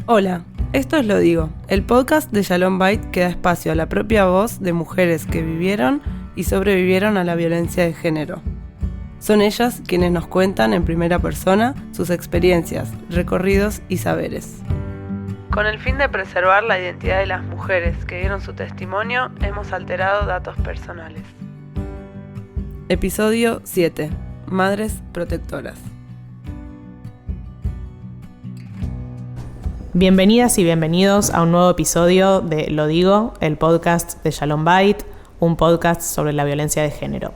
Hola, esto es Lo Digo, el podcast de Shalom Bait que da espacio a la propia voz de mujeres que vivieron y sobrevivieron a la violencia de género. Son ellas quienes nos cuentan en primera persona sus experiencias, recorridos y saberes. Con el fin de preservar la identidad de las mujeres que dieron su testimonio, hemos alterado datos personales. Episodio 7. Madres protectoras. Bienvenidas y bienvenidos a un nuevo episodio de Lo Digo, el podcast de Shalom Bait, un podcast sobre la violencia de género.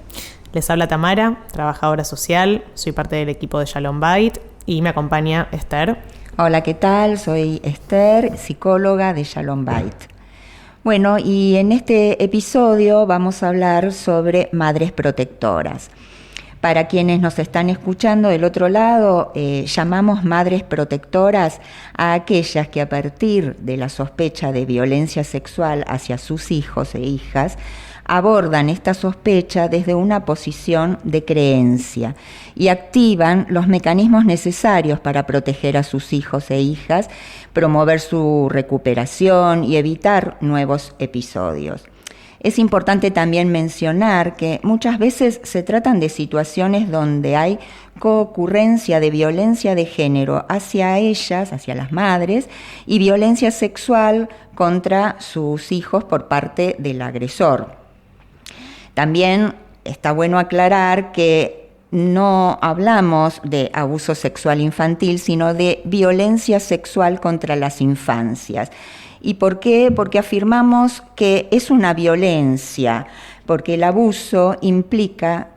Les habla Tamara, trabajadora social, soy parte del equipo de Shalom Bait y me acompaña Esther. Hola, ¿qué tal? Soy Esther, psicóloga de Shalom Bait. Bueno, y en este episodio vamos a hablar sobre madres protectoras. Para quienes nos están escuchando del otro lado, llamamos madres protectoras a aquellas que a partir de la sospecha de violencia sexual hacia sus hijos e hijas, abordan esta sospecha desde una posición de creencia y activan los mecanismos necesarios para proteger a sus hijos e hijas, promover su recuperación y evitar nuevos episodios. Es importante también mencionar que muchas veces se tratan de situaciones donde hay coocurrencia de violencia de género hacia ellas, hacia las madres, y violencia sexual contra sus hijos por parte del agresor. También está bueno aclarar que no hablamos de abuso sexual infantil, sino de violencia sexual contra las infancias. ¿Y por qué? Porque afirmamos que es una violencia, porque el abuso implica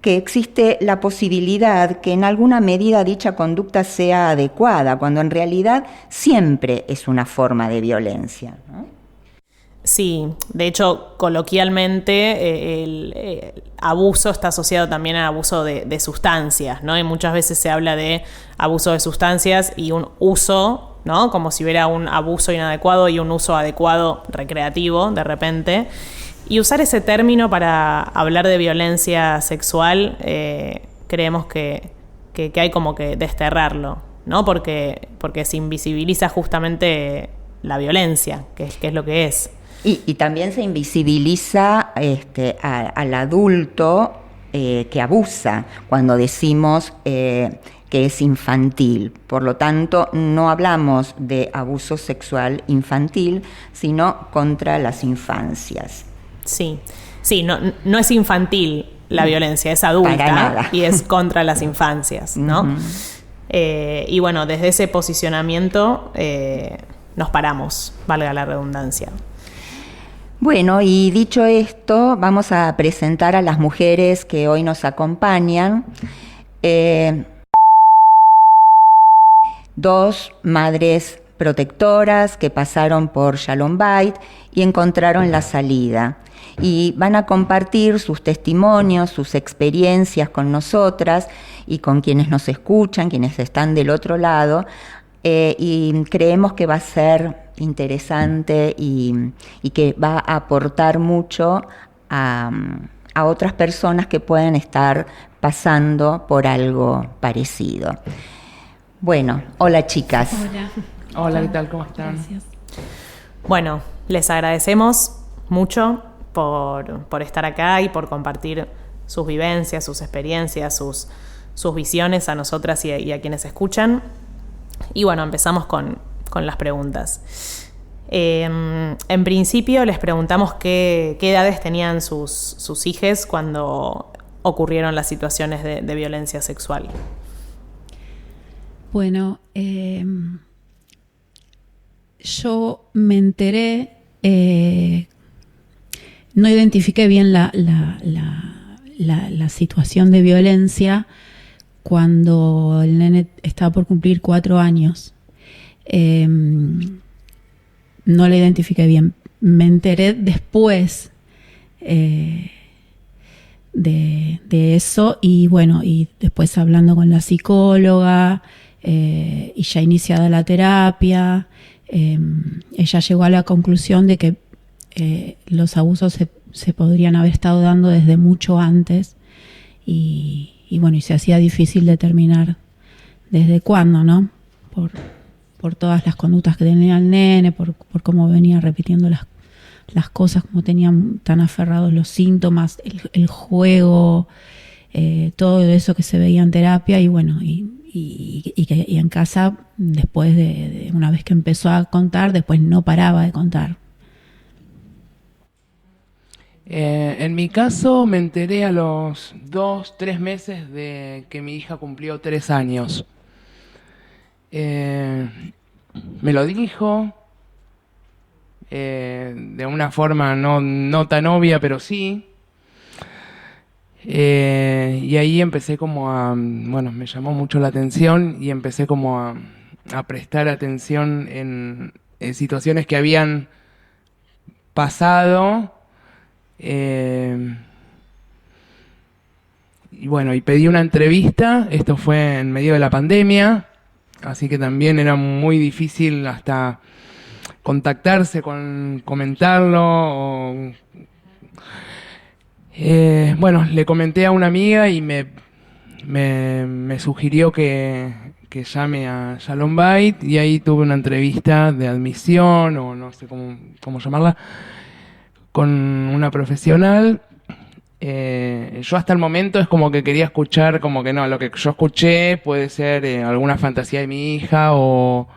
que existe la posibilidad que en alguna medida dicha conducta sea adecuada, cuando en realidad siempre es una forma de violencia, ¿no? Sí, de hecho, coloquialmente el abuso está asociado también al abuso de sustancias, ¿no? Y muchas veces se habla de abuso de sustancias y un uso, ¿no? Como si hubiera un abuso inadecuado y un uso adecuado recreativo, de repente. Y usar ese término para hablar de violencia sexual, creemos que hay como que desterrarlo, ¿no? Porque se invisibiliza justamente la violencia, que es lo que es. Y también se invisibiliza al adulto que abusa cuando decimos que es infantil. Por lo tanto, no hablamos de abuso sexual infantil, sino contra las infancias. Sí, no es infantil la violencia, es adulta y es contra las infancias, ¿no? Uh-huh. Y bueno, desde ese posicionamiento nos paramos, valga la redundancia. Bueno, y dicho esto, vamos a presentar a las mujeres que hoy nos acompañan. Dos madres protectoras que pasaron por Shalom Bait y encontraron la salida. Y van a compartir sus testimonios, sus experiencias con nosotras y con quienes nos escuchan, quienes están del otro lado. Y creemos que va a ser interesante y que va a aportar mucho a otras personas que puedan estar pasando por algo parecido. Bueno, hola chicas. Hola, ¿qué tal? ¿Cómo están? Gracias. Bueno, les agradecemos mucho por estar acá y por compartir sus vivencias, sus experiencias, sus visiones a nosotras y a quienes escuchan. Y bueno, empezamos con las preguntas. En principio les preguntamos qué edades tenían sus hijes cuando ocurrieron las situaciones de violencia sexual. Bueno, yo me enteré, no identifiqué bien la situación de violencia cuando el nene estaba por cumplir 4 años. No la identifiqué bien. Me enteré después de eso y bueno, y después hablando con la psicóloga y ya iniciada la terapia, ella llegó a la conclusión de que los abusos se podrían haber estado dando desde mucho antes y bueno, y se hacía difícil determinar desde cuándo, ¿no? por todas las conductas que tenía el nene, por cómo venía repitiendo las cosas, como tenían tan aferrados los síntomas, el juego, todo eso que se veía en terapia. Y bueno, y en casa, después de una vez que empezó a contar, después no paraba de contar. En mi caso me enteré a los 2-3 meses de que mi hija cumplió 3 años. Me lo dijo de una forma no tan obvia, pero sí. Y ahí empecé bueno, me llamó mucho la atención y empecé a prestar atención en situaciones que habían pasado. Y bueno, y pedí una entrevista. Esto fue en medio de la pandemia, así que también era muy difícil hasta contactarse comentarlo. Bueno, le comenté a una amiga y me sugirió que llame a Shalom Bait, y ahí tuve una entrevista de admisión, o no sé cómo llamarla, con una profesional. Yo hasta el momento es como que quería escuchar, como que no, lo que yo escuché puede ser alguna fantasía de mi hija, o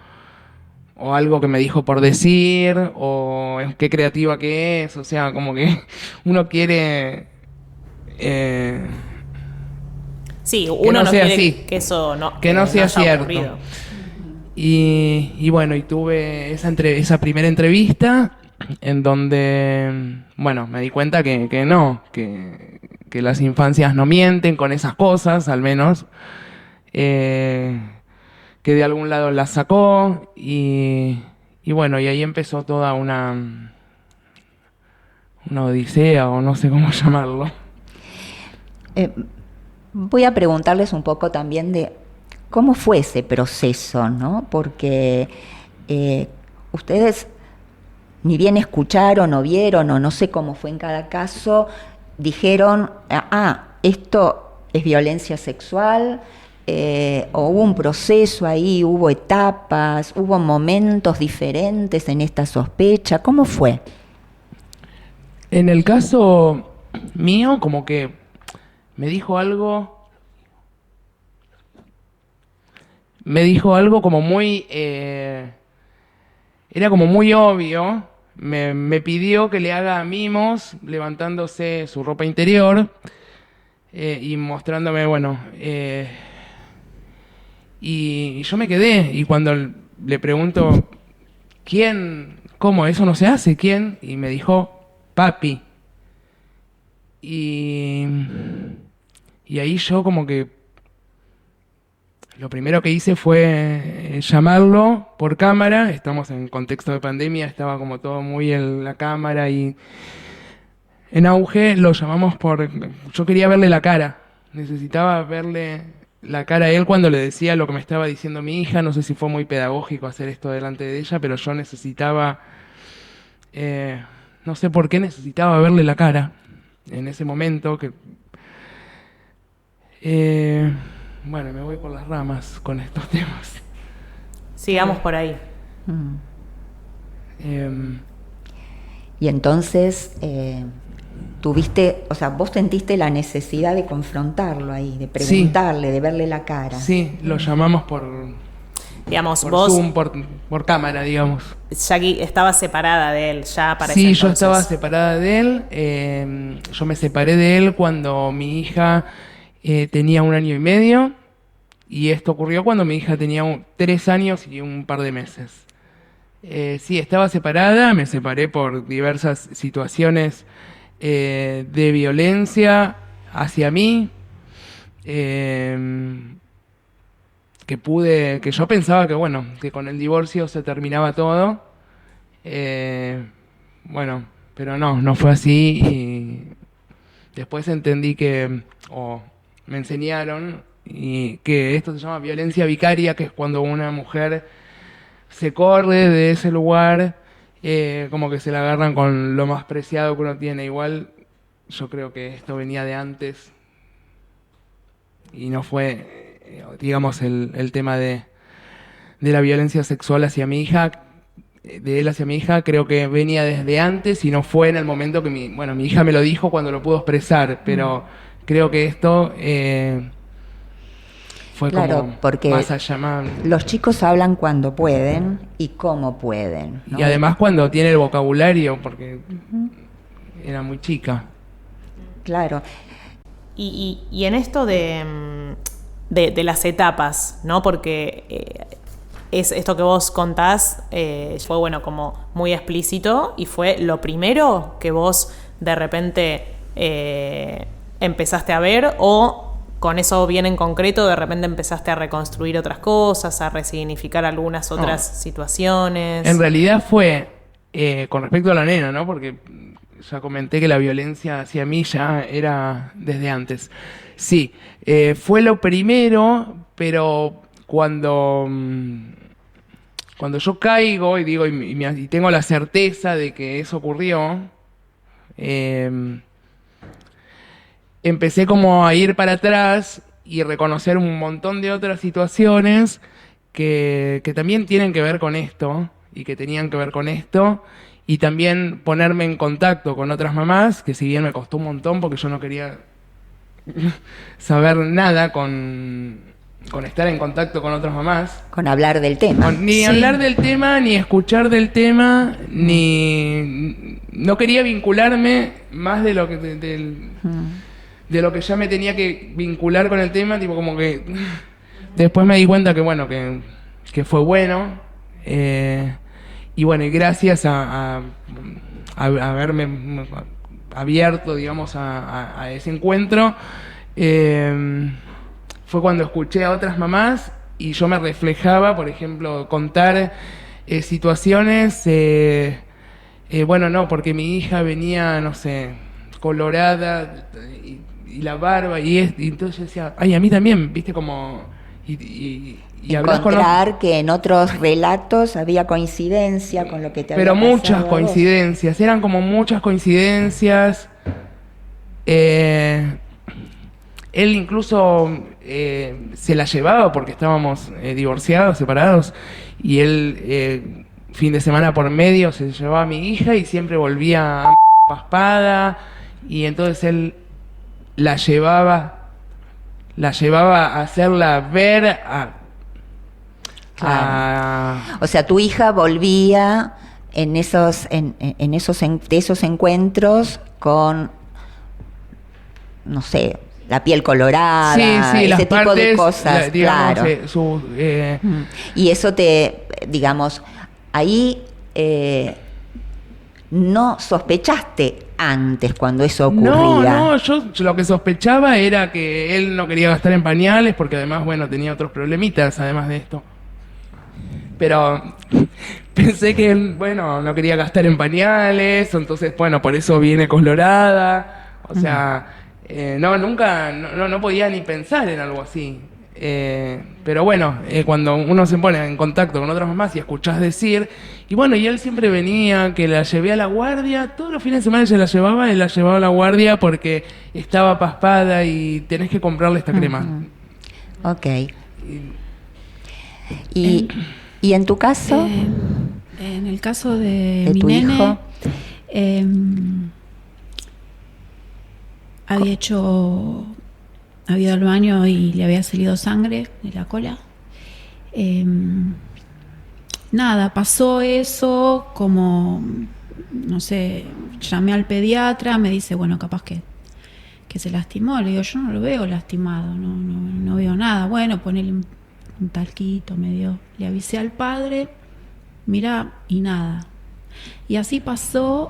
algo que me dijo por decir, o qué creativa que es. O sea, como que uno quiere... sí, uno no no sea quiere así, que eso no, que no sea haya cierto. ocurrido. Y bueno, y tuve esa primera entrevista en donde, bueno, me di cuenta que no, que las infancias no mienten con esas cosas, al menos. Que de algún lado las sacó, y bueno, y ahí empezó toda una odisea, o no sé cómo llamarlo. Voy a preguntarles un poco también de cómo fue ese proceso, ¿no? Porque ustedes, ni bien escucharon o vieron, o no sé cómo fue en cada caso, dijeron, esto es violencia sexual, o hubo un proceso ahí, hubo etapas, hubo momentos diferentes en esta sospecha. ¿Cómo fue? En el caso mío, como que me dijo algo como muy... era como muy obvio. Me pidió que le haga mimos levantándose su ropa interior, y mostrándome, bueno... y yo me quedé, y cuando le pregunto, ¿quién? ¿Cómo? ¿Eso no se hace? ¿Quién? Y me dijo, papi. Y ahí yo como que lo primero que hice fue llamarlo por cámara. Estamos en contexto de pandemia, estaba como todo muy en la cámara y en auge. Lo llamamos yo quería verle la cara, necesitaba verle la cara a él cuando le decía lo que me estaba diciendo mi hija. No sé si fue muy pedagógico hacer esto delante de ella, pero yo necesitaba, no sé por qué necesitaba verle la cara en ese momento. Bueno, me voy por las ramas con estos temas. Sigamos por ahí. Y entonces tuviste, o sea, vos sentiste la necesidad de confrontarlo ahí, de preguntarle, de verle la cara. Sí, lo llamamos por vos, Zoom, por cámara, digamos. Jackie estaba separada de él ya para ese Sí, entonces. yo estaba separada de él. Yo me separé de él cuando mi hija tenía 1 año y medio, y esto ocurrió cuando mi hija tenía 3 años y un par de meses. Sí, estaba separada, me separé por diversas situaciones de violencia hacia mí, que yo pensaba que, bueno, que con el divorcio se terminaba todo. Bueno, pero no fue así, y después entendí me enseñaron y que esto se llama violencia vicaria, que es cuando una mujer se corre de ese lugar, como que se la agarran con lo más preciado que uno tiene. Igual yo creo que esto venía de antes y no fue, digamos, el tema de la violencia sexual hacia mi hija, de él hacia mi hija, creo que venía desde antes y no fue en el momento que mi hija me lo dijo cuando lo pudo expresar, pero creo que esto fue como porque más allá. Los chicos hablan cuando pueden y cómo pueden, ¿no? Y además cuando tiene el vocabulario, porque era muy chica. Claro. Y en esto de las etapas, ¿no? Porque es esto que vos contás fue, bueno, como muy explícito y fue lo primero que vos de repente empezaste a ver, o con eso bien en concreto de repente empezaste a reconstruir otras cosas, a resignificar algunas otras situaciones. En realidad fue con respecto a la nena, ¿no? Porque ya comenté que la violencia hacia mí ya era desde antes. Sí, fue lo primero, pero cuando yo caigo y digo y tengo la certeza de que eso ocurrió, empecé como a ir para atrás y reconocer un montón de otras situaciones que también tienen que ver con esto y que tenían que ver con esto, y también ponerme en contacto con otras mamás, que si bien me costó un montón porque yo no quería saber nada con estar en contacto con otras mamás. Con hablar del tema. Ni hablar del tema, ni escuchar del tema, ni... No quería vincularme más de lo que... de lo que ya me tenía que vincular con el tema, tipo como que... Después me di cuenta que bueno, que fue bueno. Y bueno, y gracias a haberme abierto, digamos, a ese encuentro, fue cuando escuché a otras mamás y yo me reflejaba, por ejemplo, contar situaciones, bueno, no, porque mi hija venía, no sé, colorada y la barba y entonces yo decía, ay, a mí también, viste, como... Y encontrar que en otros relatos había coincidencia con lo que te había pasado. Pero muchas coincidencias, eran como muchas coincidencias. Él incluso se la llevaba porque estábamos divorciados, separados, y él fin de semana por medio se llevaba a mi hija y siempre volvía paspada, y entonces él la llevaba a hacerla ver O sea, tu hija volvía de esos encuentros con, no sé, la piel colorada, ese tipo de cosas, digamos, claro. Y eso digamos, ahí no sospechaste antes cuando eso ocurría. No, yo lo que sospechaba era que él no quería gastar en pañales porque además, bueno, tenía otros problemitas además de esto. Pero pensé que él, bueno, no quería gastar en pañales, entonces, bueno, por eso viene colorada. O sea, no podía ni pensar en algo así. Pero bueno, cuando uno se pone en contacto con otras mamás y escuchás decir, y bueno, y él siempre venía, que la llevé a la guardia, todos los fines de semana se la llevaba, él la llevaba a la guardia porque estaba paspada y tenés que comprarle esta crema. Ok. ¿Y en tu caso? En el caso de mi tu nene, hijo, había ido al baño y le había salido sangre de la cola. Nada, pasó eso, como, no sé, llamé al pediatra, me dice, bueno, capaz que se lastimó. Le digo, yo no lo veo lastimado, no veo nada. Bueno, ponele un talquito, le avisé al padre, mira, y nada. Y así pasaron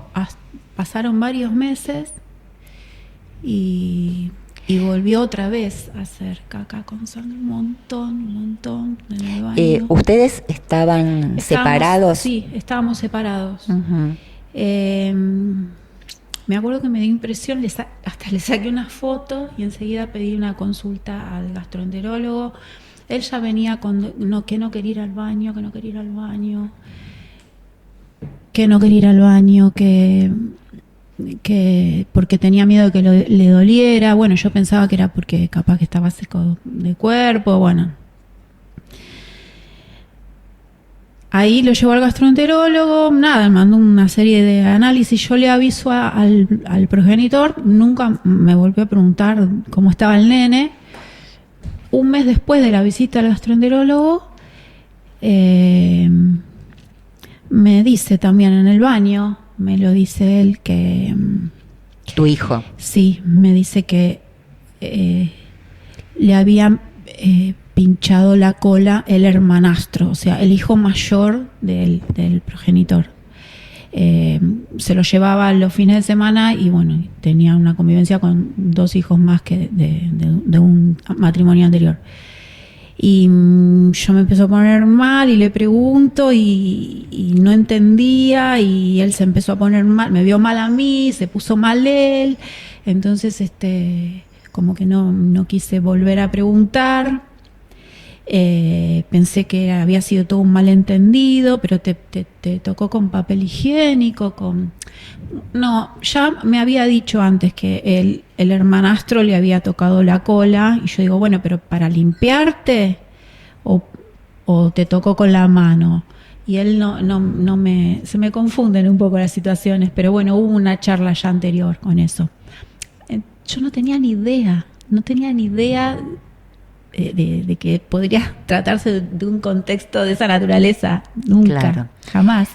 varios meses y volvió otra vez a hacer caca con sangre, un montón en el baño. ¿Ustedes estaban separados? Sí, estábamos separados. Uh-huh. Me acuerdo que me dio impresión, hasta le saqué una foto y enseguida pedí una consulta al gastroenterólogo. Él ya venía que no quería ir al baño, que porque tenía miedo de que le doliera. Bueno, yo pensaba que era porque capaz que estaba seco de cuerpo, bueno. ahí lo llevo al gastroenterólogo, nada, mandó una serie de análisis. Yo le aviso al progenitor, nunca me volvió a preguntar cómo estaba el nene. Un mes después de la visita al gastroenterólogo, me dice también en el baño, me lo dice él, que... ¿Tu hijo? Sí, me dice que le habían pinchado la cola el hermanastro, o sea, el hijo mayor del progenitor. Se lo llevaba los fines de semana y bueno, tenía una convivencia con 2 hijos más que de un matrimonio anterior. Y yo me empezó a poner mal y le pregunto y no entendía, y él se empezó a poner mal, me vio mal a mí, se puso mal él, entonces como que no quise volver a preguntar. Pensé que había sido todo un malentendido, pero te tocó con papel higiénico, No, ya me había dicho antes que el hermanastro le había tocado la cola, y yo digo, bueno, pero para limpiarte o te tocó con la mano. Y él se me confunden un poco las situaciones, pero bueno, hubo una charla ya anterior con eso. Yo no tenía ni idea de que podría tratarse de un contexto de esa naturaleza, nunca, claro, jamás.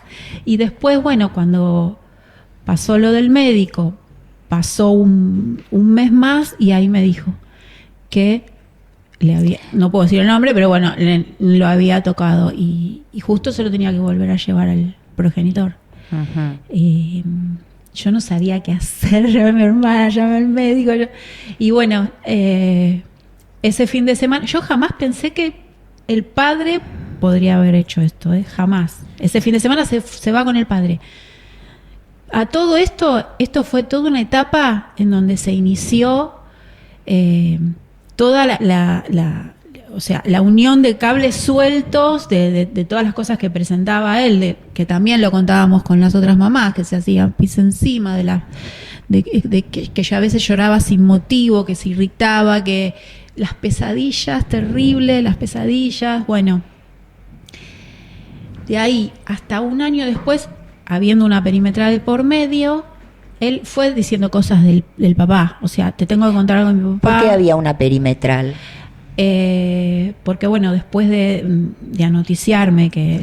Y después, bueno, cuando pasó lo del médico, pasó un mes más y ahí me dijo que no puedo decir el nombre, pero bueno, lo había tocado y justo se lo tenía que volver a llevar al progenitor. Uh-huh. Yo no sabía qué hacer, llamé a mi hermana, llamé al médico, y bueno, ese fin de semana, yo jamás pensé que el padre podría haber hecho esto, jamás. Ese fin de semana se va con el padre. A todo esto fue toda una etapa en donde se inició toda la unión de cables sueltos de todas las cosas que presentaba él, que también lo contábamos con las otras mamás, que se hacían pis encima que ya a veces lloraba sin motivo, que se irritaba, que las pesadillas terribles, bueno, de ahí hasta un año después, habiendo una perimetral por medio, él fue diciendo cosas del papá, o sea, te tengo que contar algo de mi papá. ¿Por qué había una perimetral? Porque bueno, después de anoticiarme que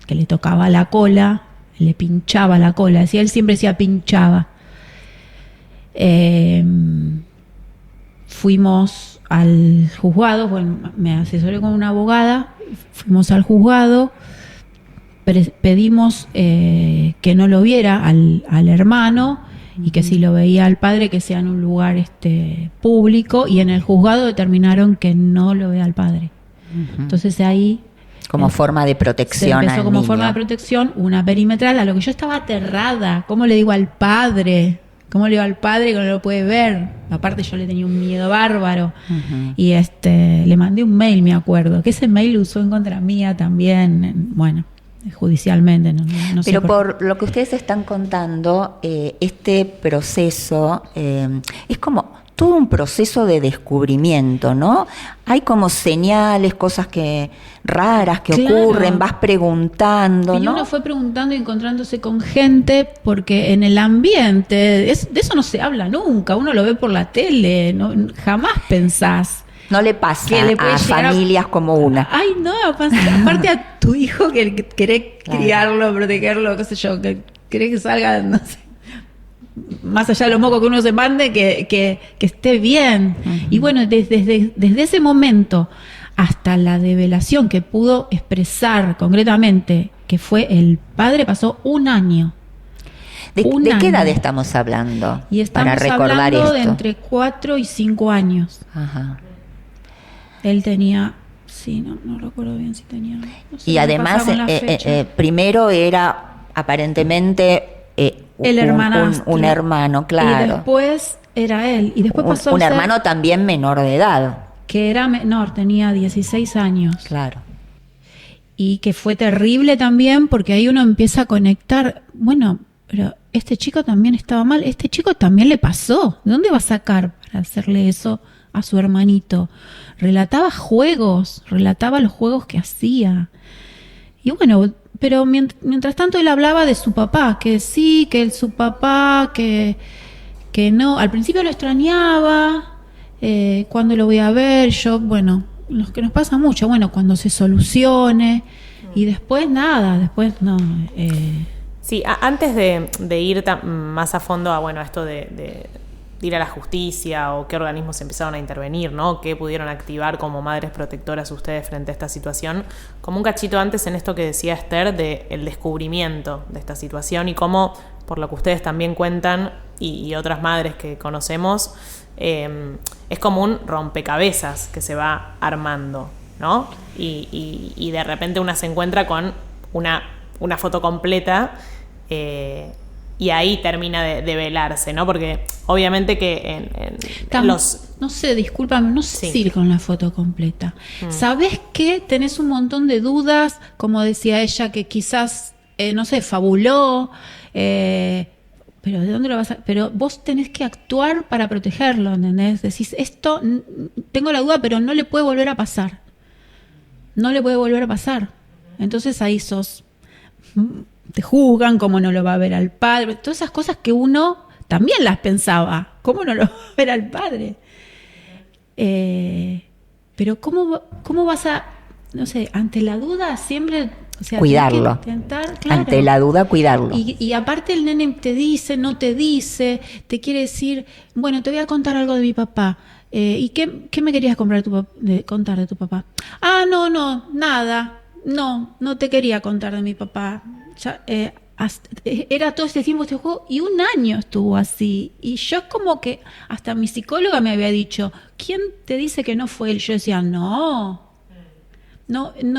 le tocaba la cola, le pinchaba la cola, decía, él siempre decía pinchaba. Fuimos al juzgado, bueno, me asesoré con una abogada, fuimos al juzgado, pedimos que no lo viera al hermano, y que si lo veía al padre, que sea en un lugar público, y en el juzgado determinaron que no lo vea al padre. Uh-huh. Entonces ahí... Como forma de protección. Se empezó como forma de protección, una perimetral, a lo que yo estaba aterrada. ¿Cómo le digo al padre? ¿Cómo le digo al padre que no lo puede ver? Aparte yo le tenía un miedo bárbaro. Uh-huh. Y le mandé un mail, me acuerdo, que ese mail lo usó en contra mía también, bueno, judicialmente. No sé. Pero por lo que ustedes están contando, este proceso es como todo un proceso de descubrimiento, ¿no? Hay como señales, cosas raras que ocurren, vas preguntando, ¿no? Y uno fue preguntando y encontrándose con gente, porque en el ambiente, de eso no se habla nunca, uno lo ve por la tele, jamás pensás. No le pasa a familias como una. Ay, no, aparte a tu hijo que querés criarlo, protegerlo, qué sé yo, que querés que salga, no sé, más allá de los mocos que uno se mande, que esté bien. Uh-huh. Y bueno, desde ese momento hasta la develación que pudo expresar concretamente que fue el padre, pasó un año. ¿De qué edad estamos hablando? Y estamos para recordar hablando esto. De entre 4 y 5 años. Ajá. Él tenía... Sí, no recuerdo bien si tenía... No sé, y además, primero era aparentemente... el hermanastro. Un hermano, claro. Y después era él. Y después pasó un hermano también menor de edad. Que era menor, tenía 16 años. Claro. Y que fue terrible también, porque ahí uno empieza a conectar. Bueno, pero este chico también estaba mal. Este chico también le pasó. ¿De dónde va a sacar para hacerle eso a su hermanito? Relataba los juegos que hacía. Y bueno, pero mientras tanto él hablaba de su papá, que sí, que su papá, que no, al principio lo extrañaba, cuando lo voy a ver, yo, bueno, lo que nos pasa mucho, bueno, cuando se solucione, y después nada, después no. Sí, antes de ir más a fondo a bueno, esto de ir a la justicia o qué organismos empezaron a intervenir, ¿no? ¿Qué pudieron activar como madres protectoras ustedes frente a esta situación? Como un cachito antes en esto que decía Esther del descubrimiento de esta situación y cómo, por lo que ustedes también cuentan y otras madres que conocemos, es como un rompecabezas que se va armando, ¿no? Y de repente una se encuentra con una foto completa y ahí termina de velarse, ¿no? Porque obviamente que no sé, discúlpame, no sé si ir con la foto completa. ¿Sabés qué? Tenés un montón de dudas, como decía ella, que quizás, no sé, fabuló, pero ¿de dónde lo vas a...? Pero vos tenés que actuar para protegerlo, ¿entendés? Decís, esto, tengo la duda, pero no le puede volver a pasar. No le puede volver a pasar. Entonces ahí te juzgan, cómo no lo va a ver al padre, todas esas cosas que uno también las pensaba, cómo no lo va a ver al padre. Pero cómo vas a, no sé, ante la duda siempre, o sea, cuidarlo. Intentar, claro. Ante la duda, cuidarlo. Y aparte el nene te dice, no te dice, te quiere decir, bueno, te voy a contar algo de mi papá. ¿Y qué me querías contar de tu papá? Ah, no, nada. No te quería contar de mi papá. Ya, era todo este tiempo este juego y 1 año estuvo así. Y yo como que hasta mi psicóloga me había dicho, ¿quién te dice que no fue él? Yo decía, no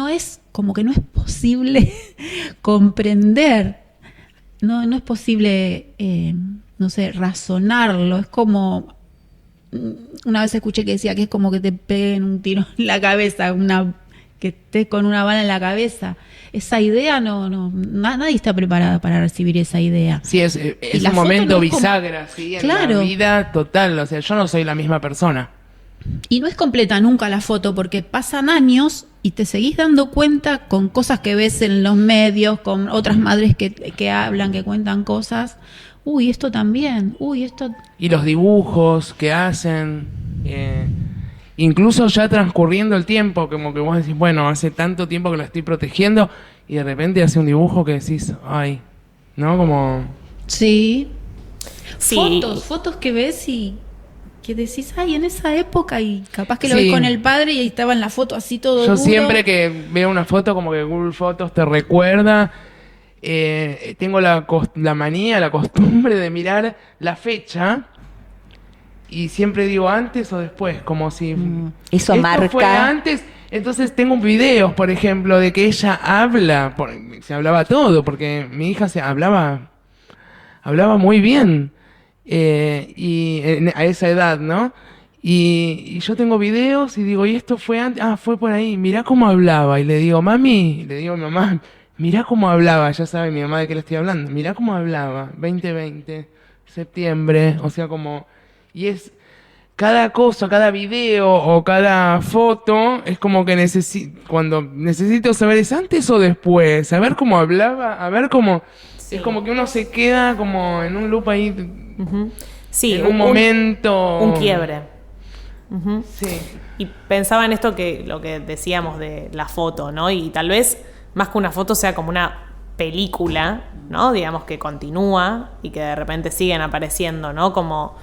es como que no es posible comprender. No es posible, no sé, razonarlo. Es como, una vez escuché que decía que es como que te peguen un tiro en la cabeza, que estés con una bala en la cabeza. Esa idea nadie está preparada para recibir esa idea. Sí, es un momento bisagra, sí, en la vida total. O sea, yo no soy la misma persona. Y no es completa nunca la foto, porque pasan años y te seguís dando cuenta con cosas que ves en los medios, con otras madres que hablan, que cuentan cosas. Uy, esto también. Uy, esto... Y los dibujos que hacen... incluso ya transcurriendo el tiempo, como que vos decís, bueno, hace tanto tiempo que la estoy protegiendo, y de repente hace un dibujo que decís, ay, ¿no? Como... Sí. Sí. Fotos que ves y que decís, ay, en esa época, y capaz que lo ves con el padre y ahí estaba en la foto así todo Yo duro. siempre que veo una foto, como que Google Fotos te recuerda, tengo la manía, la costumbre de mirar la fecha. Y siempre digo antes o después, como si eso esto marca. fue antes. Entonces tengo videos, por ejemplo, de que ella habla, se hablaba todo, porque mi hija hablaba muy bien, a esa edad, ¿no? Y yo tengo videos y digo, y esto fue antes, fue por ahí, mirá cómo hablaba. Y le digo, mami, le digo a mi mamá, mirá cómo hablaba, ya sabe mi mamá de qué le estoy hablando, mirá cómo hablaba, 2020, septiembre, o sea, como... Y es cada cosa, cada video o cada foto, es como que cuando necesito saber, ¿es antes o después? Saber cómo hablaba, a ver cómo... Sí. Es como que uno se queda como en un loop ahí, sí, en un momento... Un quiebre. Sí. Y pensaba en esto lo que decíamos de la foto, ¿no? Y tal vez, más que una foto, sea como una película, ¿no? Digamos que continúa y que de repente siguen apareciendo, ¿no? Como...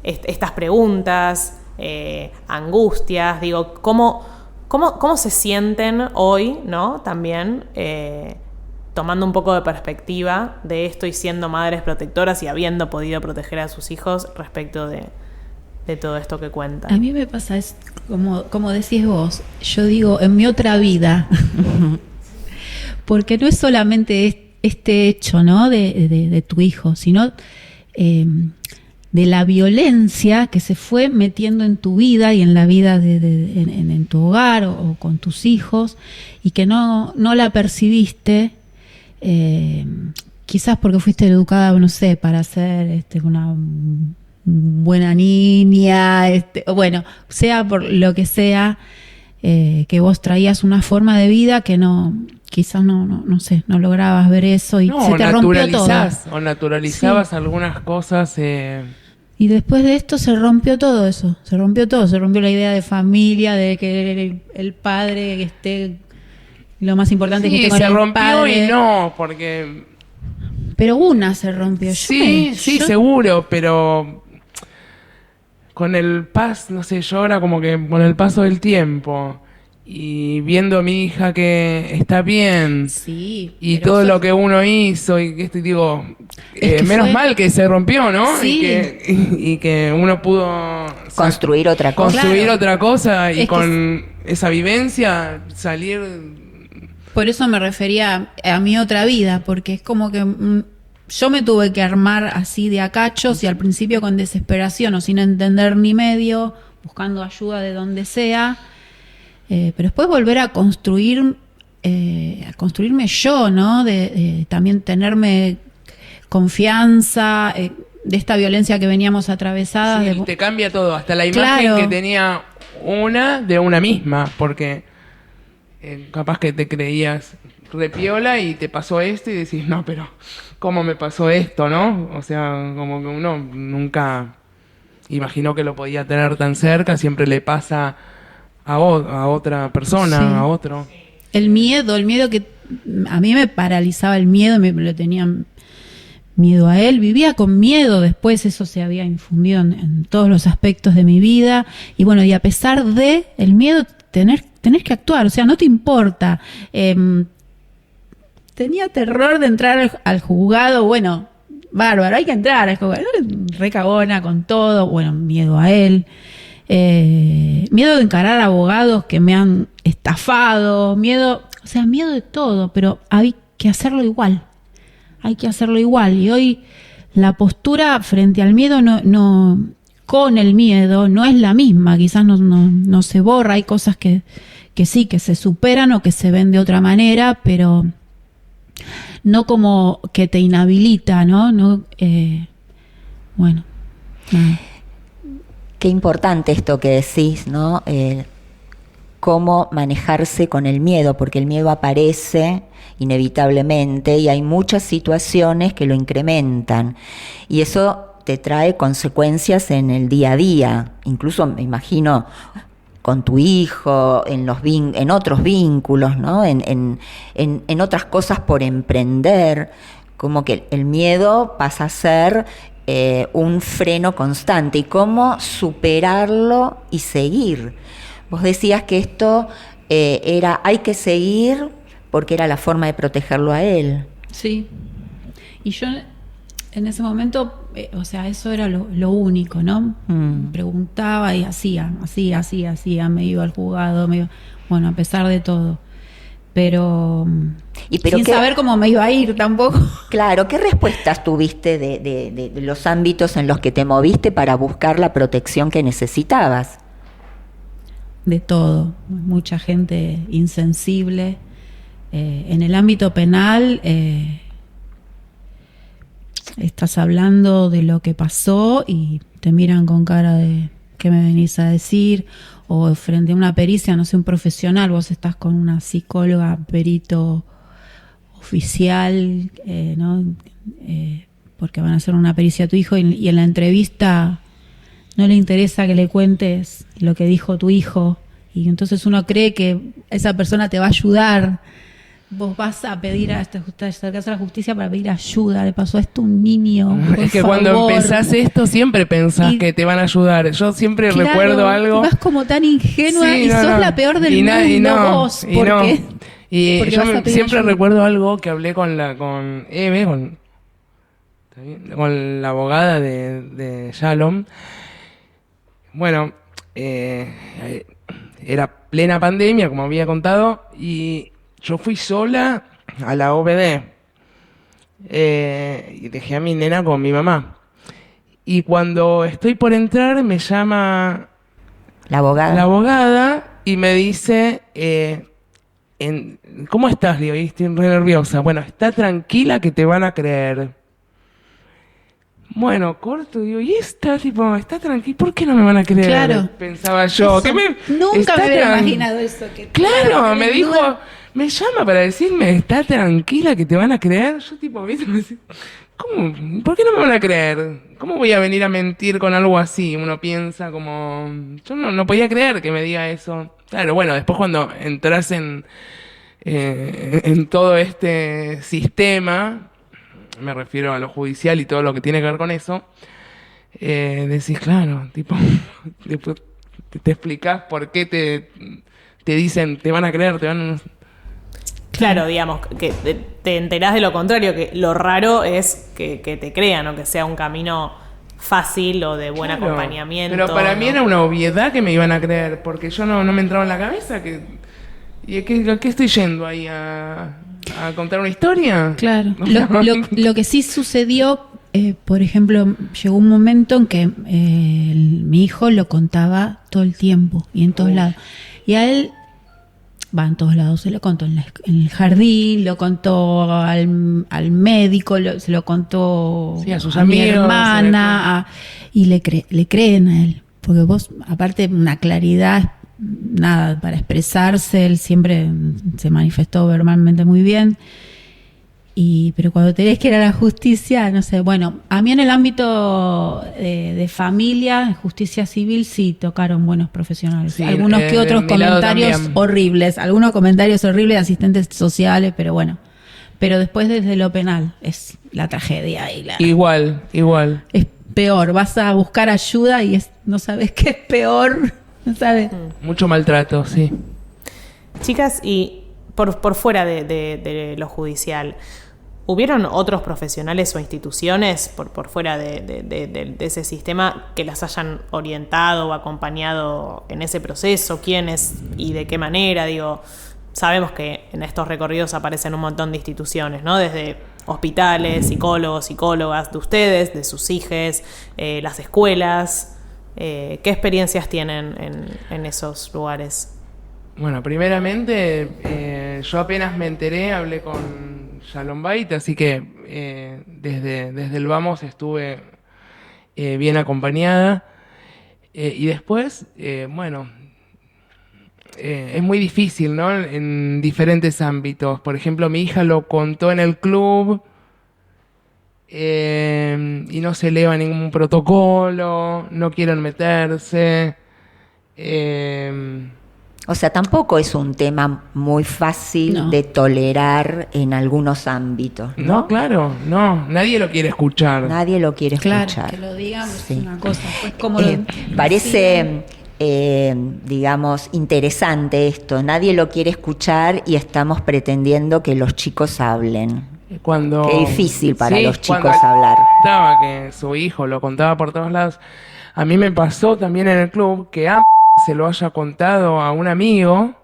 estas preguntas, angustias, digo, ¿cómo se sienten hoy, ¿no? También tomando un poco de perspectiva de esto y siendo madres protectoras y habiendo podido proteger a sus hijos respecto de todo esto que cuentan. A mí me pasa, es como decís vos, yo digo, en mi otra vida, porque no es solamente este hecho, ¿no? de tu hijo, sino... de la violencia que se fue metiendo en tu vida y en la vida en tu hogar o con tus hijos, y que no la percibiste, quizás porque fuiste educada, no sé, para ser una buena niña, bueno, sea por lo que sea, que vos traías una forma de vida que quizás no sé, no lograbas ver eso y se te rompió todo. O naturalizabas algunas cosas. Y después de esto se rompió todo eso, se rompió la idea de familia, de que el padre que esté, lo más importante es que esté con el padre. Se rompió y no, porque... Pero una se rompió. Sí, seguro, pero con el no sé, yo ahora como que con el paso del tiempo y viendo a mi hija que está bien, sí, y todo lo que uno hizo y esto, y digo, menos mal que se rompió, ¿no? Sí. Y que uno pudo construir otra cosa. Otra cosa y con esa vivencia salir. Por eso me refería a mi otra vida, porque es como que yo me tuve que armar así de a cachos y al principio con desesperación o sin entender ni medio, buscando ayuda de donde sea, pero después volver a construirme yo, ¿no? De también tenerme confianza, de esta violencia que veníamos atravesadas. Sí, te cambia todo, hasta la imagen que tenía de una misma, porque capaz que te creías repiola y te pasó esto y decís, no, pero ¿cómo me pasó esto, no? O sea, como que uno nunca imaginó que lo podía tener tan cerca, siempre le pasa a otra persona, sí. A otro. El miedo que a mí me paralizaba el miedo, le tenía miedo a él, vivía con miedo, después eso se había infundido en todos los aspectos de mi vida, y bueno, y a pesar de el miedo, tenés que actuar, o sea, no te importa. Tenía terror de entrar al juzgado, bueno, bárbaro, hay que entrar al juzgado, re cagona con todo, bueno, miedo a él, miedo de encarar abogados que me han estafado, miedo de todo, pero hay que hacerlo igual, y hoy la postura frente al miedo con el miedo no es la misma, quizás no se borra, hay cosas que sí, que se superan o que se ven de otra manera, pero no como que te inhabilita, ¿no? Bueno. Nada. Qué importante esto que decís, ¿no? Cómo manejarse con el miedo, porque el miedo aparece inevitablemente y hay muchas situaciones que lo incrementan. Y eso te trae consecuencias en el día a día, incluso me imagino con tu hijo, en otros vínculos, ¿no? En otras cosas por emprender, como que el miedo pasa a ser un freno constante y cómo superarlo y seguir. Vos decías que esto hay que seguir porque era la forma de protegerlo a él. Sí, y yo en ese momento, eso era lo único, ¿no? Preguntaba y hacía, me iba al juzgado, bueno, a pesar de todo. Pero sin saber cómo me iba a ir tampoco. Claro, ¿qué respuestas tuviste de los ámbitos en los que te moviste para buscar la protección que necesitabas? De todo, mucha gente insensible. En el ámbito penal... estás hablando de lo que pasó y te miran con cara de ¿qué me venís a decir? O frente a una pericia, no sé, un profesional, vos estás con una psicóloga, perito oficial, ¿no? Porque van a hacer una pericia a tu hijo y en la entrevista no le interesa que le cuentes lo que dijo tu hijo y entonces uno cree que esa persona te va a ayudar. Vos vas a pedir acercarse a la justicia para pedir ayuda. Le pasó esto a un niño. Es que cuando empezás esto siempre pensás que te van a ayudar. Yo siempre recuerdo algo. Vas como tan ingenua y sos la peor del mundo vos. Y yo siempre recuerdo algo que hablé con Eve, con la abogada de Shalom. Bueno, era plena pandemia, como había contado, y yo fui sola a la OBD y dejé a mi nena con mi mamá. Y cuando estoy por entrar me llama la abogada y me dice, ¿cómo estás? Le digo, estoy re nerviosa. Bueno, está tranquila que te van a creer. Bueno, corto, digo, y está tranquilo, ¿por qué no me van a creer? Claro. Pensaba yo. Nunca me hubiera imaginado eso. Claro, me dijo, me llama para decirme, está tranquila que te van a creer. Yo ¿viste? ¿Cómo? ¿Por qué no me van a creer? ¿Cómo voy a venir a mentir con algo así? Uno piensa como, yo no podía creer que me diga eso. Claro, bueno, después cuando entras en todo este sistema, me refiero a lo judicial y todo lo que tiene que ver con eso, decís, claro, después te explicás por qué te dicen, te van a creer, Claro, digamos, que te enterás de lo contrario, que lo raro es que te crean o que sea un camino fácil o de buen acompañamiento. Pero para mí era una obviedad que me iban a creer, porque yo no me entraba en la cabeza ¿y qué estoy yendo ahí a contar una historia? Claro. Lo que sí sucedió, por ejemplo, llegó un momento en que mi hijo lo contaba todo el tiempo y en todos lados. Y a él, en todos lados, se lo contó en el jardín, lo contó al médico, se lo contó a sus amigos, mi hermana, y le creen a él. Porque vos, aparte, una claridad, nada, para expresarse, él siempre se manifestó verbalmente muy bien. Pero cuando tenés que ir a la justicia, no sé, bueno, a mí en el ámbito de familia, justicia civil, sí tocaron buenos profesionales. Sí, algunos que otros comentarios horribles, de asistentes sociales, pero bueno. Pero después desde lo penal es la tragedia. Igual. Es peor, vas a buscar ayuda y no sabes qué es peor, no sabes. Mucho maltrato, sí. Chicas, y por fuera de lo judicial, ¿hubieron otros profesionales o instituciones por fuera de ese sistema que las hayan orientado o acompañado en ese proceso? ¿Quiénes y de qué manera? Digo, sabemos que en estos recorridos aparecen un montón de instituciones, ¿no? Desde hospitales, psicólogos, psicólogas de ustedes, de sus hijes, las escuelas. ¿Qué experiencias tienen en esos lugares? Bueno, primeramente, yo apenas me enteré, hablé con Shalom Bait, así que desde el vamos estuve bien acompañada. Y después, es muy difícil, ¿no? En diferentes ámbitos. Por ejemplo, mi hija lo contó en el club y no se eleva ningún protocolo, no quieren meterse. O sea, tampoco es un tema muy fácil de tolerar en algunos ámbitos, ¿no? No, claro, no. Nadie lo quiere escuchar. Nadie lo quiere escuchar. Claro, que lo digan Sí. es una cosa. Pues como parece, digamos, interesante esto. Nadie lo quiere escuchar y estamos pretendiendo que los chicos hablen. Qué difícil para los chicos hablar. Contaba que su hijo lo contaba por todos lados. A mí me pasó también en el club que se lo haya contado a un amigo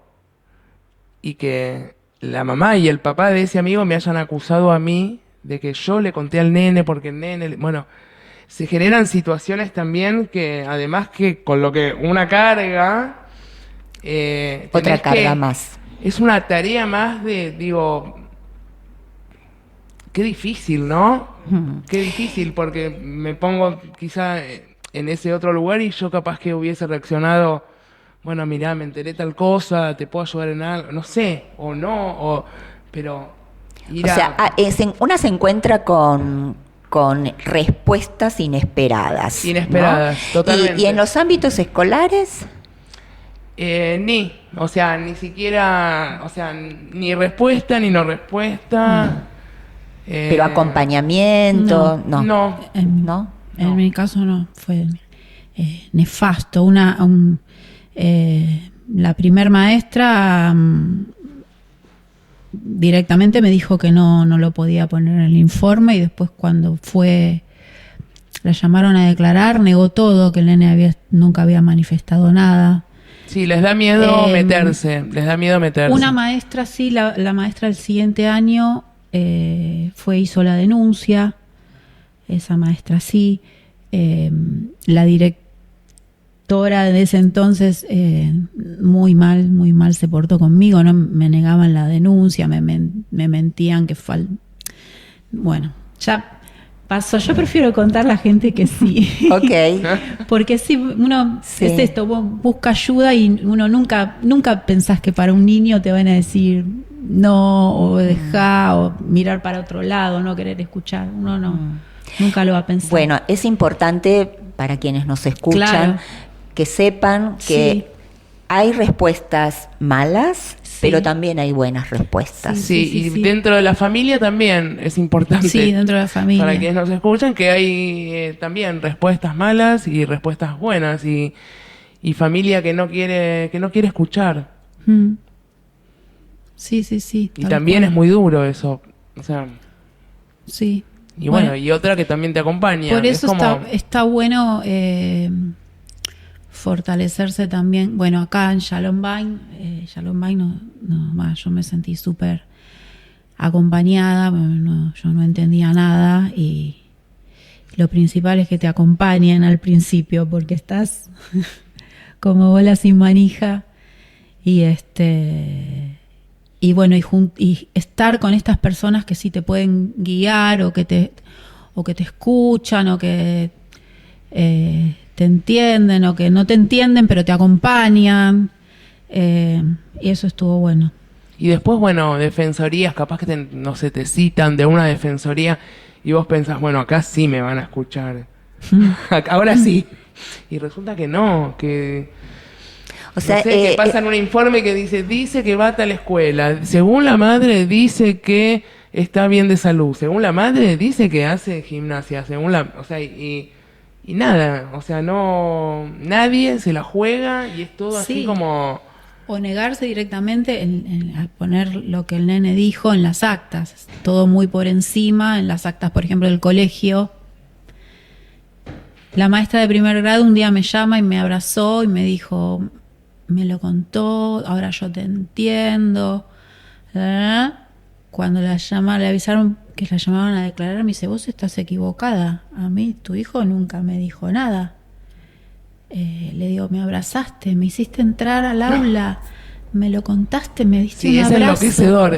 y que la mamá y el papá de ese amigo me hayan acusado a mí de que yo le conté al nene porque el nene... Bueno, se generan situaciones también que además que con lo que una carga... otra carga más. Es una tarea más digo... Qué difícil, ¿no? Qué difícil, porque me pongo quizá en ese otro lugar y yo capaz que hubiese reaccionado, bueno, mirá, me enteré tal cosa, te puedo ayudar en algo, no sé, o no, pero... una se encuentra con respuestas inesperadas. Inesperadas, ¿no? Totalmente. ¿Y en los ámbitos escolares? Ni siquiera, ni respuesta, ni no respuesta. Pero acompañamiento, no. En mi caso no, fue nefasto. La primer maestra directamente me dijo que no lo podía poner en el informe y después cuando la llamaron a declarar, negó todo, que el nene nunca había manifestado nada. Sí, les da miedo meterse. Una maestra, sí, la maestra del siguiente año hizo la denuncia, esa maestra sí. La directora de ese entonces muy mal se portó conmigo, no me negaban la denuncia, me mentían que bueno, ya pasó. Yo prefiero contar a la gente que sí. Ok. Porque sí, uno Sí. es esto, vos busca ayuda y uno nunca pensás que para un niño te van a decir no, o dejar, o mirar para otro lado, no querer escuchar. Uno nunca lo va a pensar. Bueno, es importante para quienes nos escuchan Claro. que sepan que Sí. hay respuestas malas, Sí. pero también hay buenas respuestas. Sí, sí, y sí. dentro de la familia también es importante. Sí, dentro de la familia. Para quienes nos escuchan, que hay también respuestas malas y respuestas buenas y familia que no quiere escuchar. Mm. Sí, sí, sí. Y tal también cual. es muy duro eso. O sea, Sí. y bueno, y otra que también te acompaña. Por eso es como, está bueno fortalecerse también. Bueno, acá en Shalom Bay yo me sentí súper acompañada, yo no entendía nada y lo principal es que te acompañen al principio porque estás como bola sin manija y bueno, y estar con estas personas que sí te pueden guiar o que te escuchan o que te entienden o que no te entienden pero te acompañan, y eso estuvo bueno. y después, bueno, defensorías, capaz que no sé, te citan de una defensoría y vos pensás, bueno, acá sí me van a escuchar. Ahora sí. Y resulta que no, que... O sea, no sé, que pasan un informe que dice que va a tal escuela. Según la madre dice que está bien de salud. Según la madre dice que hace gimnasia. O sea, y nada. O sea, no, nadie se la juega y es todo así Sí. como... O negarse directamente a poner lo que el nene dijo en las actas. Todo muy por encima, en las actas, por ejemplo, del colegio. La maestra de primer grado un día me llama y me abrazó y me dijo, me lo contó, ahora yo te entiendo. Cuando le avisaron que la llamaban a declarar, me dice, vos estás equivocada. A mí tu hijo nunca me dijo nada. Le digo, me abrazaste, me hiciste entrar al aula, me lo contaste, me diste Sí, un es abrazo.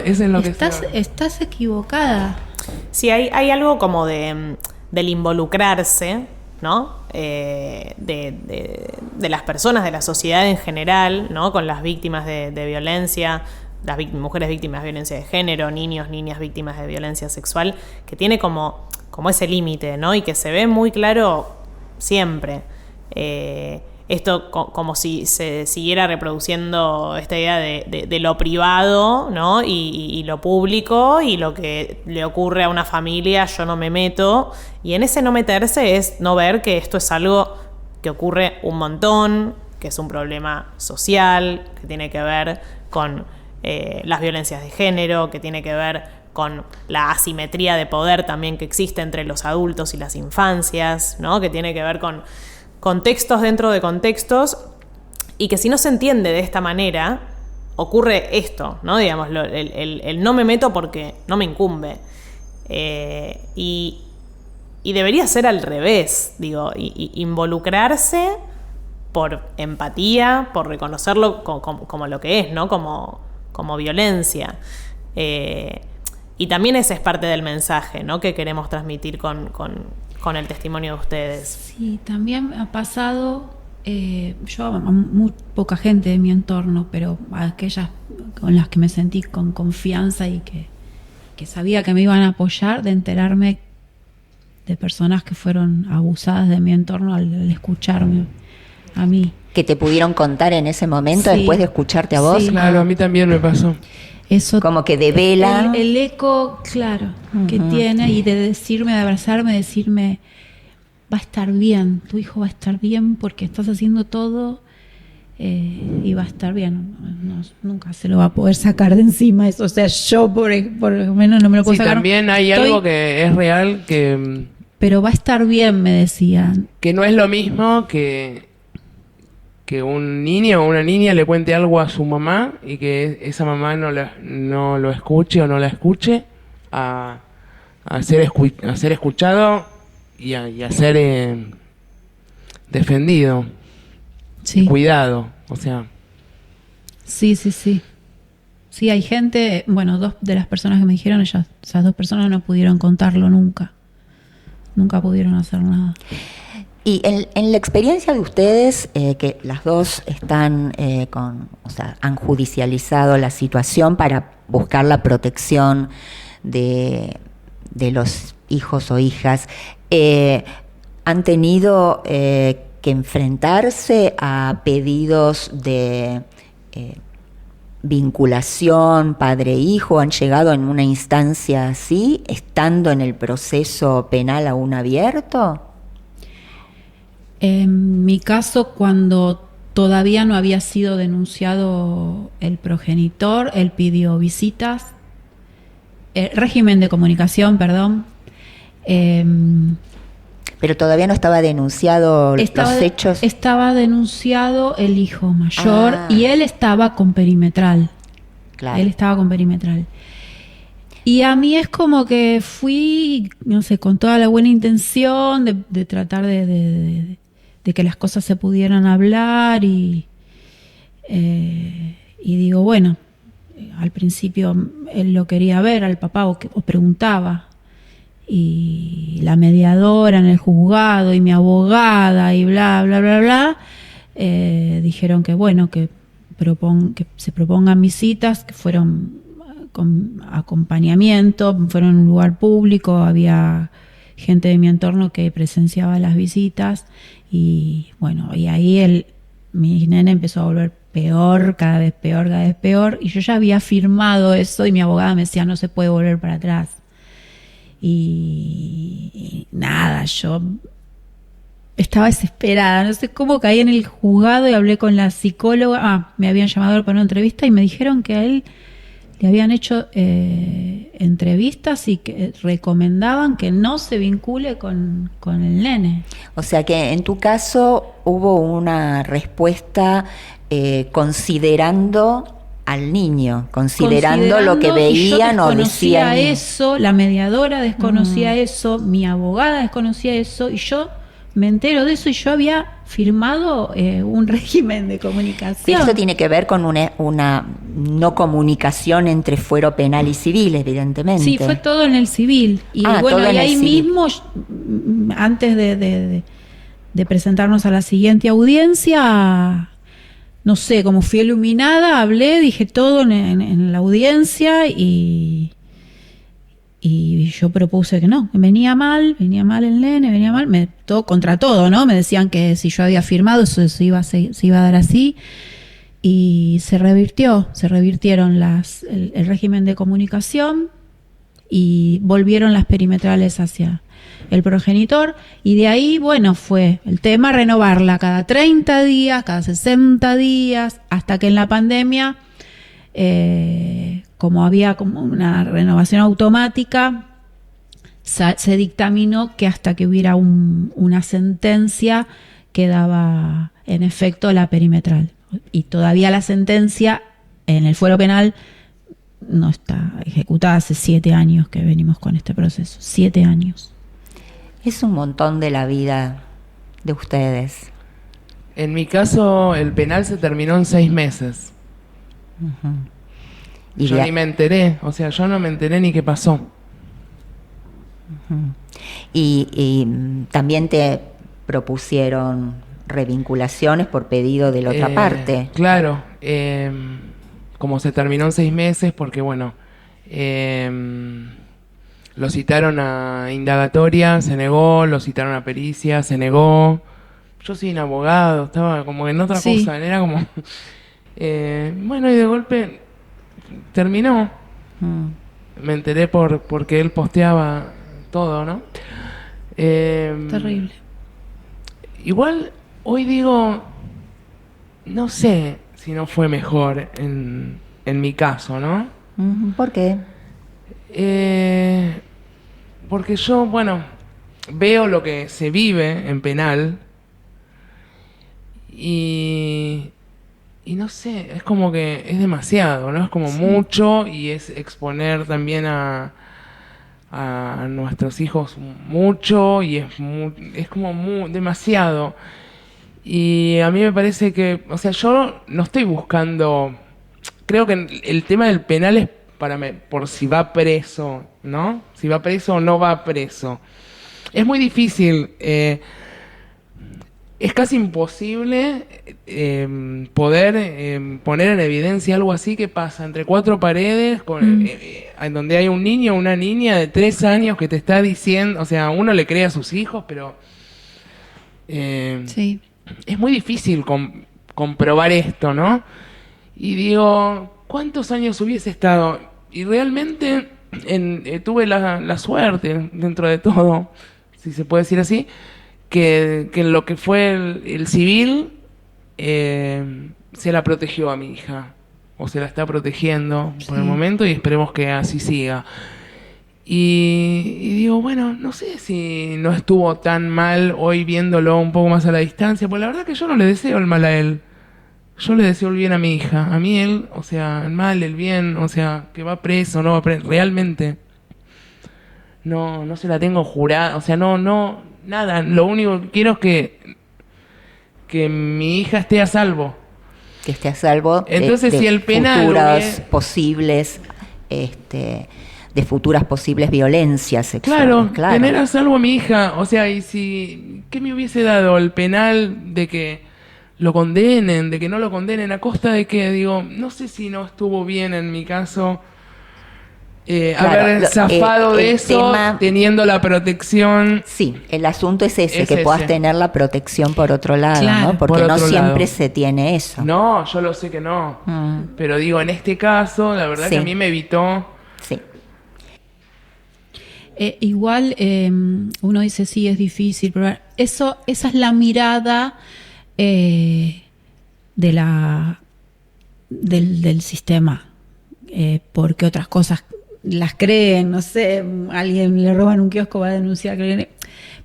es enloquecedor. Estás equivocada. Sí, hay algo como del involucrarse, ¿no? De las personas, de la sociedad en general, ¿no? Con las víctimas de violencia, mujeres víctimas de violencia de género, niños, niñas víctimas de violencia sexual, que tiene como ese límite, ¿no? Y que se ve muy claro siempre. Esto como si se siguiera reproduciendo esta idea de lo privado, ¿no? Y lo público, y lo que le ocurre a una familia yo no me meto, y en ese no meterse es no ver que esto es algo que ocurre un montón, que es un problema social, que tiene que ver con las violencias de género, que tiene que ver con la asimetría de poder también que existe entre los adultos y las infancias, ¿no? Que tiene que ver con contextos dentro de contextos, y que si no se entiende de esta manera, ocurre esto, ¿no? Digamos, el no me meto porque no me incumbe. Y debería ser al revés, digo, involucrarse por empatía, por reconocerlo como lo que es, ¿no? Como violencia. Y también ese es parte del mensaje, ¿no? Que queremos transmitir con el testimonio de ustedes. Sí, también ha pasado, yo a muy poca gente de mi entorno, pero a aquellas con las que me sentí con confianza y que sabía que me iban a apoyar, de enterarme de personas que fueron abusadas de mi entorno al escucharme a mí. que te pudieron contar en ese momento Sí. después de escucharte a vos. Sí. Claro, a mí también me pasó. Eso Como que develan. el eco, claro, que tiene, y de decirme, de abrazarme, decirme, va a estar bien, tu hijo va a estar bien porque estás haciendo todo y va a estar bien. Nunca se lo va a poder sacar de encima eso. O sea, yo por lo menos no me lo puedo Sí, sacar. también hay algo que es real, Pero va a estar bien, me decían. que no es lo mismo que un niño o una niña le cuente algo a su mamá y que esa mamá no lo escuche o no la escuche, a ser escuchado y a ser defendido, Sí. cuidado, o sea. Sí. Sí, hay gente, bueno, dos de las personas que me dijeron, esas dos personas no pudieron contarlo nunca. nunca pudieron hacer nada. Y en la experiencia de ustedes, que las dos están han judicializado la situación para buscar la protección de los hijos o hijas, ¿han tenido que enfrentarse a pedidos de vinculación padre-hijo? ¿Han llegado en una instancia así, estando en el proceso penal aún abierto? En mi caso, cuando todavía no había sido denunciado el progenitor, él pidió visitas, régimen de comunicación, perdón. Pero todavía no estaba denunciado los hechos. Estaba denunciado el hijo mayor y él estaba con perimetral. Claro. Él estaba con perimetral. Y a mí es como que fui, no sé, con toda la buena intención de tratar de que las cosas se pudieran hablar y digo, bueno, al principio él lo quería ver al papá o preguntaba, y la mediadora en el juzgado y mi abogada y bla, bla, bla, bla, dijeron que bueno, que se propongan visitas, que fueron con acompañamiento, fueron en un lugar público, había gente de mi entorno que presenciaba las visitas y bueno, y ahí mi nene empezó a volver peor, cada vez peor, y yo ya había firmado eso y mi abogada me decía no se puede volver para atrás. Y nada, yo estaba desesperada, no sé cómo caí en el juzgado y hablé con la psicóloga, me habían llamado para una entrevista y me dijeron que a él le habían hecho entrevistas y que recomendaban que no se vincule con el nene. O sea que en tu caso hubo una respuesta considerando al niño, considerando lo que veían o decían. Eso, la mediadora desconocía eso, mi abogada desconocía eso y yo me entero de eso y yo había firmado un régimen de comunicación. Esto tiene que ver con una no comunicación entre fuero penal y civil, evidentemente. Sí, fue todo en el civil. Y bueno, y ahí mismo, antes de presentarnos a la siguiente audiencia, no sé, como fui iluminada, hablé, dije todo en la audiencia y yo propuse que no, que venía mal el nene, venía mal, todo contra todo, ¿no? Me decían que si yo había firmado eso se iba a dar así y se revirtieron el régimen de comunicación y volvieron las perimetrales hacia el progenitor y de ahí, bueno, fue el tema renovarla cada 30 días, cada 60 días, hasta que en la pandemia, como había como una renovación automática, se dictaminó que hasta que hubiera una sentencia quedaba en efecto la perimetral. Y todavía la sentencia en el fuero penal no está ejecutada. Hace 7 años que venimos con este proceso, 7 años. Es un montón de la vida de ustedes. En mi caso, el penal se terminó en 6 meses. Uh-huh. Yo ni me enteré, o sea, yo no me enteré ni qué pasó. Uh-huh. Y también te propusieron revinculaciones por pedido de la otra parte. Claro, como se terminó en 6 meses, porque bueno, lo citaron a indagatoria, se negó, lo citaron a pericia, se negó. Yo soy un abogado, estaba como en otra cosa, era como... bueno, y de golpe terminó. Me enteré porque él posteaba todo, ¿no? Terrible. Igual, hoy digo, no sé si no fue mejor en mi caso, ¿no? ¿Por qué? Porque yo, bueno, veo lo que se vive en penal y no sé, es como que es demasiado, ¿no? Es como mucho y es exponer también a nuestros hijos mucho y es como demasiado. Y a mí me parece que, o sea, yo no estoy buscando, creo que el tema del penal es por si va preso, ¿no? Si va preso o no va preso. es muy difícil. Es casi imposible poder poner en evidencia algo así que pasa entre cuatro paredes, en donde hay un niño o una niña de 3 años que te está diciendo, o sea, uno le cree a sus hijos, pero Sí. es muy difícil comprobar esto, ¿no? Y digo, ¿cuántos años hubiese estado? Y realmente tuve la suerte, dentro de todo, si se puede decir así, que en lo que fue el civil se la protegió a mi hija, o se la está protegiendo por el momento, y esperemos que así siga. Y digo, bueno, no sé si no estuvo tan mal hoy viéndolo un poco más a la distancia, porque la verdad que yo no le deseo el mal a él. Yo le deseo el bien a mi hija. A mí él, o sea, el mal, el bien, o sea, que va preso, no va preso. Realmente no se la tengo jurada, o sea, no, nada. Lo único que quiero es que mi hija esté a salvo. Que esté a salvo. Entonces, si el penal futuras posibles, de futuras posibles violencias sexuales. Claro, tener a salvo a mi hija. O sea, y si, ¿qué me hubiese dado el penal de que lo condenen, de que no lo condenen, a costa de que, digo, no sé si no estuvo bien en mi caso haber zafado de eso, teniendo la protección? Sí, el asunto es ese, que puedas tener la protección por otro lado, ¿no? Porque no siempre se tiene eso. No, yo lo sé que no. Pero digo, en este caso, la verdad que a mí me evitó. Sí. Igual uno dice, sí, es difícil, pero esa es la mirada del sistema, porque otras cosas las creen, no sé, alguien le roban un kiosco, va a denunciar,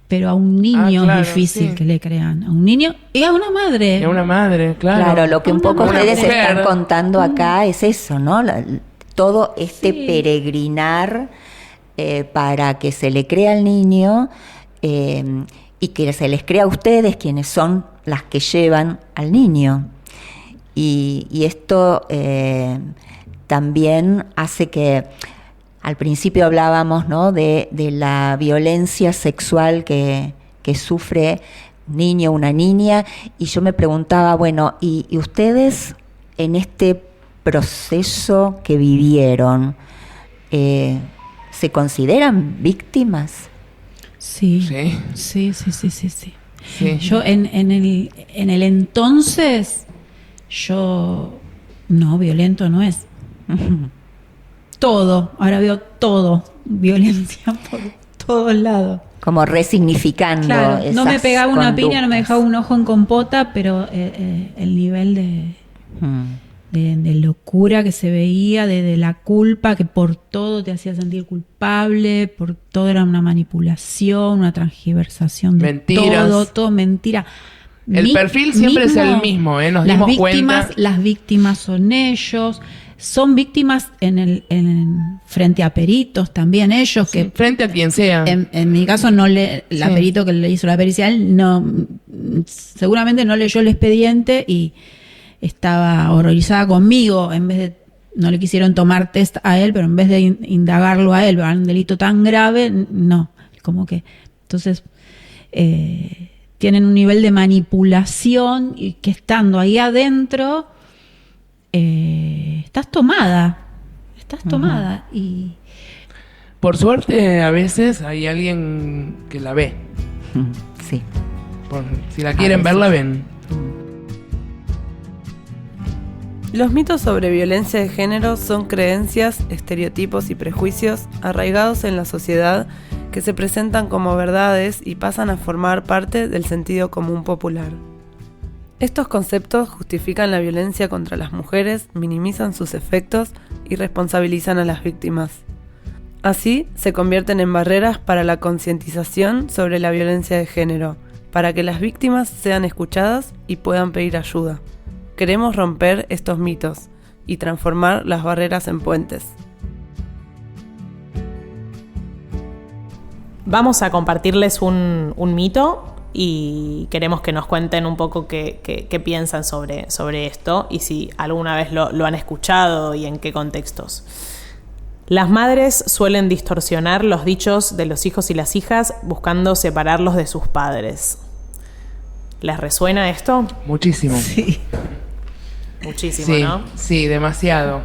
pero a un niño claro, es difícil que le crean, a un niño y a una madre. Y a una madre, claro. Claro, lo que un poco ustedes mujer están contando acá es eso, ¿no? Todo peregrinar para que se le crea al niño y que se les crea a ustedes, quienes son las que llevan al niño. Y esto también hace que, al principio hablábamos, ¿no?, de la violencia sexual que sufre un niño o una niña, y yo me preguntaba, bueno, ¿y ustedes en este proceso que vivieron, se consideran víctimas? Sí. Yo en el entonces, no, violento no es. Todo, ahora veo todo, violencia por todos lados. Como resignificando. Claro, no me pegaba una conductas. piña, no me dejaba un ojo en compota, pero el nivel de locura que se veía, de la culpa, que por todo te hacía sentir culpable, por todo era una manipulación, una transgiversación de mentiras. todo mentira. El perfil siempre es el mismo, nos dimos cuenta. Las víctimas son ellos, son víctimas frente a peritos también ellos, Sí, frente a quien sea. En mi caso perito que le hizo la pericial seguramente no leyó el expediente y estaba horrorizada conmigo. En vez de, no le quisieron tomar test a él, pero en vez de indagarlo a él, un delito tan grave, no, como que entonces tienen un nivel de manipulación y que estando ahí adentro estás tomada y por suerte a veces hay alguien que la ve. Sí. Si la quieren ver, la ven. Los mitos sobre violencia de género son creencias, estereotipos y prejuicios arraigados en la sociedad que se presentan como verdades y pasan a formar parte del sentido común popular. Estos conceptos justifican la violencia contra las mujeres, minimizan sus efectos y responsabilizan a las víctimas. Así, se convierten en barreras para la concientización sobre la violencia de género, para que las víctimas sean escuchadas y puedan pedir ayuda. Queremos romper estos mitos y transformar las barreras en puentes. Vamos a compartirles un mito y queremos que nos cuenten un poco qué piensan sobre esto y si alguna vez lo han escuchado y en qué contextos. Las madres suelen distorsionar los dichos de los hijos y las hijas buscando separarlos de sus padres. ¿Les resuena esto? Muchísimo. Sí. Muchísimo, Sí, ¿no? sí, demasiado.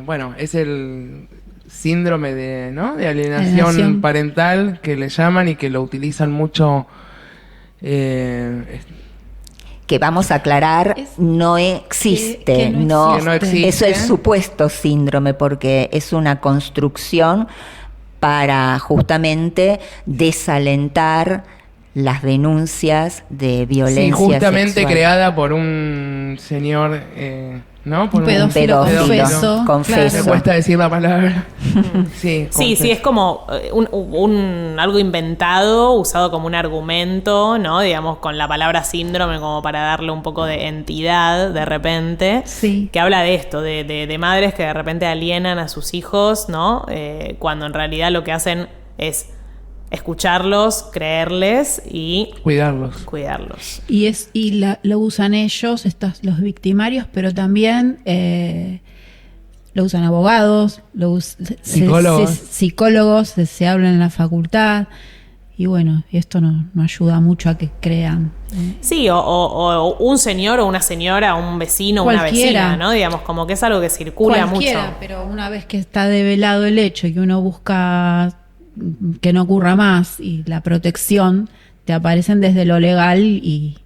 Bueno, es el síndrome de, ¿no?, de alienación parental que le llaman y que lo utilizan mucho. Que vamos a aclarar, no existe, que no no, existe. es el supuesto síndrome, porque es una construcción para justamente desalentar las denuncias de violencia Sí, justamente sexual. creada por un señor, ¿no? Por Un pedófilo confeso. confeso. Me cuesta decir la palabra. Sí, Sí, sí, es como algo inventado, usado como un argumento, ¿no? Digamos, con la palabra síndrome como para darle un poco de entidad de repente. Sí. Que habla de esto, de madres que de repente alienan a sus hijos, ¿no? Cuando en realidad lo que hacen es escucharlos, creerles y cuidarlos. cuidarlos. Y lo usan ellos, los victimarios, pero también lo usan abogados, Psicólogos. psicólogos, se habla en la facultad. Y bueno, esto no ayuda mucho a que crean. Sí, o un señor o una señora, un vecino o una Cualquiera. vecina, ¿no? Digamos, como que es algo que circula Cualquiera, mucho. pero una vez que está develado el hecho y que uno busca que no ocurra más y la protección, te aparecen desde lo legal y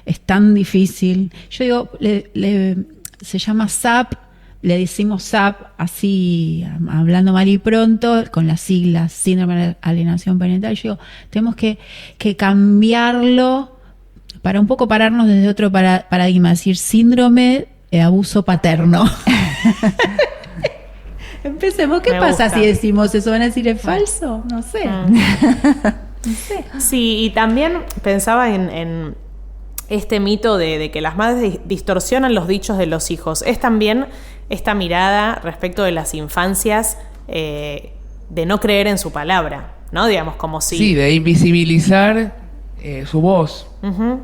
es tan difícil. Yo digo, se llama SAP, le decimos SAP así, hablando mal y pronto, con las siglas, síndrome de alienación parental. Yo digo, tenemos que cambiarlo para un poco pararnos desde otro paradigma, decir síndrome de abuso paterno. Empecemos, ¿qué Me pasa gusta. si decimos eso? ¿Van a decir es falso? No sé. Sí, y también pensaba en este mito de que las madres distorsionan los dichos de los hijos. Es también esta mirada respecto de las infancias de no creer en su palabra, ¿no? Digamos, como si... Sí, de invisibilizar su voz. Ujú.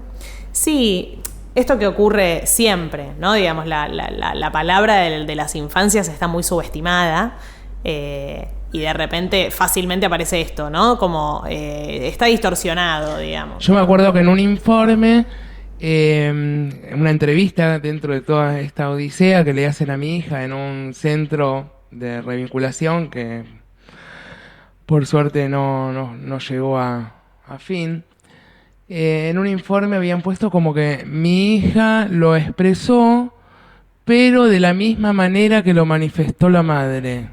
Sí, esto que ocurre siempre, ¿no? Digamos, la palabra de las infancias está muy subestimada y de repente fácilmente aparece esto, ¿no? Como está distorsionado, digamos. Yo me acuerdo que en un informe, en una entrevista dentro de toda esta odisea que le hacen a mi hija en un centro de revinculación que por suerte no llegó a fin, en un informe habían puesto como que mi hija lo expresó, pero de la misma manera que lo manifestó la madre.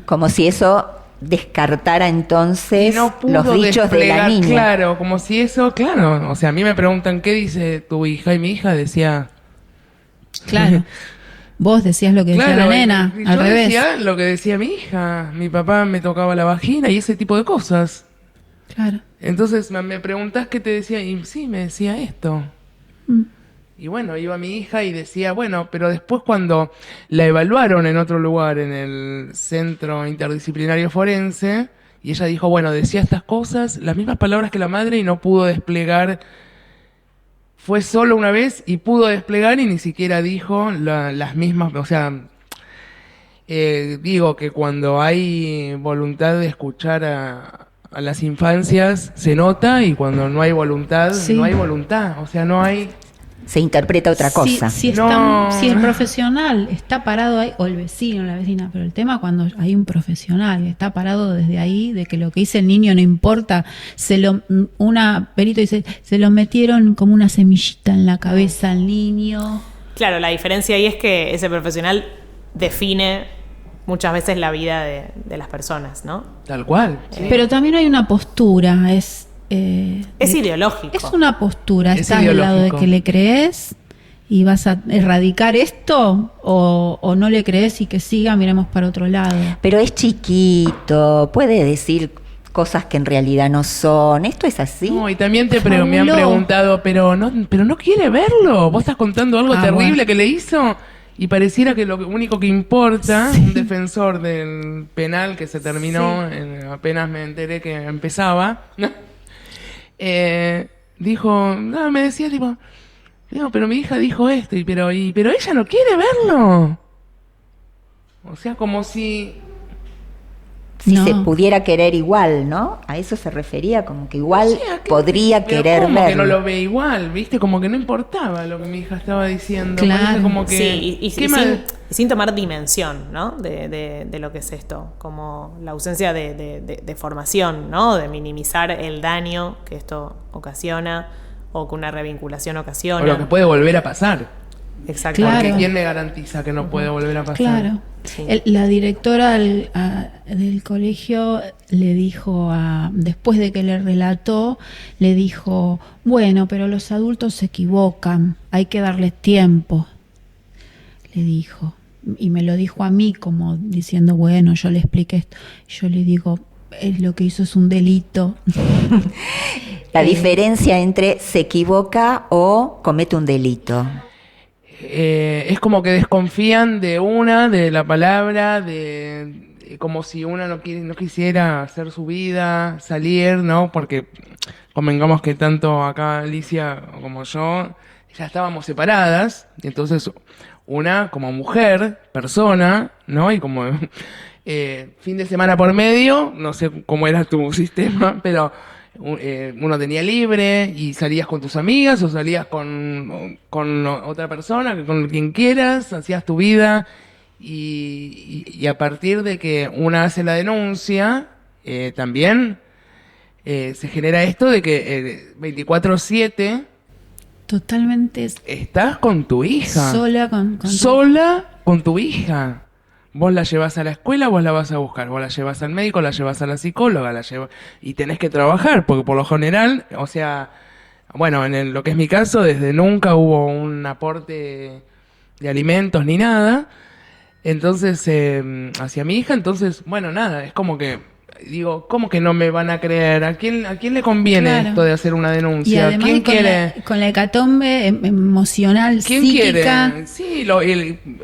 Como si eso descartara entonces Y no pudo los dichos de la desplegar, niña. claro, como si eso, claro, o sea, a mí me preguntan qué dice tu hija y mi hija decía, Claro. Vos decías lo que decía claro, la nena, y al yo revés. decía lo que decía mi hija, mi papá me tocaba la vagina y ese tipo de cosas. Claro. Entonces me preguntás qué te decía y sí, me decía esto. Y bueno, iba mi hija y decía, bueno, pero después cuando la evaluaron en otro lugar, en el Centro Interdisciplinario Forense, y ella dijo, bueno, decía estas cosas, las mismas palabras que la madre y no pudo desplegar. Fue solo una vez y pudo desplegar y ni siquiera dijo las mismas, o sea, digo que cuando hay voluntad de escuchar a las infancias se nota y cuando no hay voluntad, Sí. no hay voluntad, o sea, no hay... Se interpreta otra cosa. Si No. el profesional está parado ahí, o el vecino, la vecina, pero el tema cuando hay un profesional que está parado desde ahí, de que lo que dice el niño no importa, una perito dice, se lo metieron como una semillita en la cabeza al niño. Claro, la diferencia ahí es que ese profesional define muchas veces la vida de las personas, ¿no? Tal cual. sí. Pero también hay una postura, es ideológico. Es una postura, Es ¿estás del lado de ideológico. que le crees y vas a erradicar esto o no le crees y que siga, miremos para otro lado? Pero es chiquito, puede decir cosas que en realidad no son. ¿Esto es así? No, y también me han Fabuló. preguntado, pero no quiere verlo. Vos estás contando algo terrible bueno. que le hizo y pareciera que lo único que importa, un defensor del penal que se terminó, apenas me enteré que empezaba, dijo, me decía tipo, digo, pero mi hija dijo esto, pero ella no quiere verlo. O sea, como si se pudiera querer igual, ¿no? A eso se refería, como que igual podría querer como verlo. que no lo ve igual, ¿viste? Como que no importaba lo que mi hija estaba diciendo. Claro. Parece como que, sí, y sin tomar dimensión, ¿no? De lo que es esto, como la ausencia de formación, ¿no? De minimizar el daño que esto ocasiona o que una revinculación ocasiona. o lo que puede volver a pasar. Exactamente. Porque ¿quién me garantiza que no puede volver a pasar? Claro. Sí. La directora del colegio le dijo, después de que le relató, le dijo, bueno, pero los adultos se equivocan, hay que darles tiempo, le dijo. Y me lo dijo a mí como diciendo, bueno, yo le expliqué esto. Yo le digo, lo que hizo es un delito. La diferencia entre se equivoca o comete un delito. Es como que desconfían de la palabra, como si una no quisiera hacer su vida, salir, ¿no? Porque convengamos que tanto acá Alicia como yo ya estábamos separadas, y entonces una como mujer, persona, ¿no? Y como fin de semana por medio, no sé cómo era tu sistema, pero uno tenía libre y salías con tus amigas o salías con otra persona, con quien quieras, hacías tu vida y a partir de que una hace la denuncia, también se genera esto de que 24/7 Totalmente estás con tu hija. sola Sola con tu hija. Vos la llevas a la escuela, vos la vas a buscar, vos la llevas al médico, la llevas a la psicóloga, y tenés que trabajar, porque por lo general, o sea, bueno, en lo que es mi caso, desde nunca hubo un aporte de alimentos ni nada, entonces, hacia mi hija, entonces, bueno, nada, es como que, digo, ¿cómo que no me van a creer? ¿A quién le conviene Claro. esto de hacer una denuncia? Y además ¿Quién con quiere? con la hecatombe emocional, ¿Quién psíquica. quiere? Sí,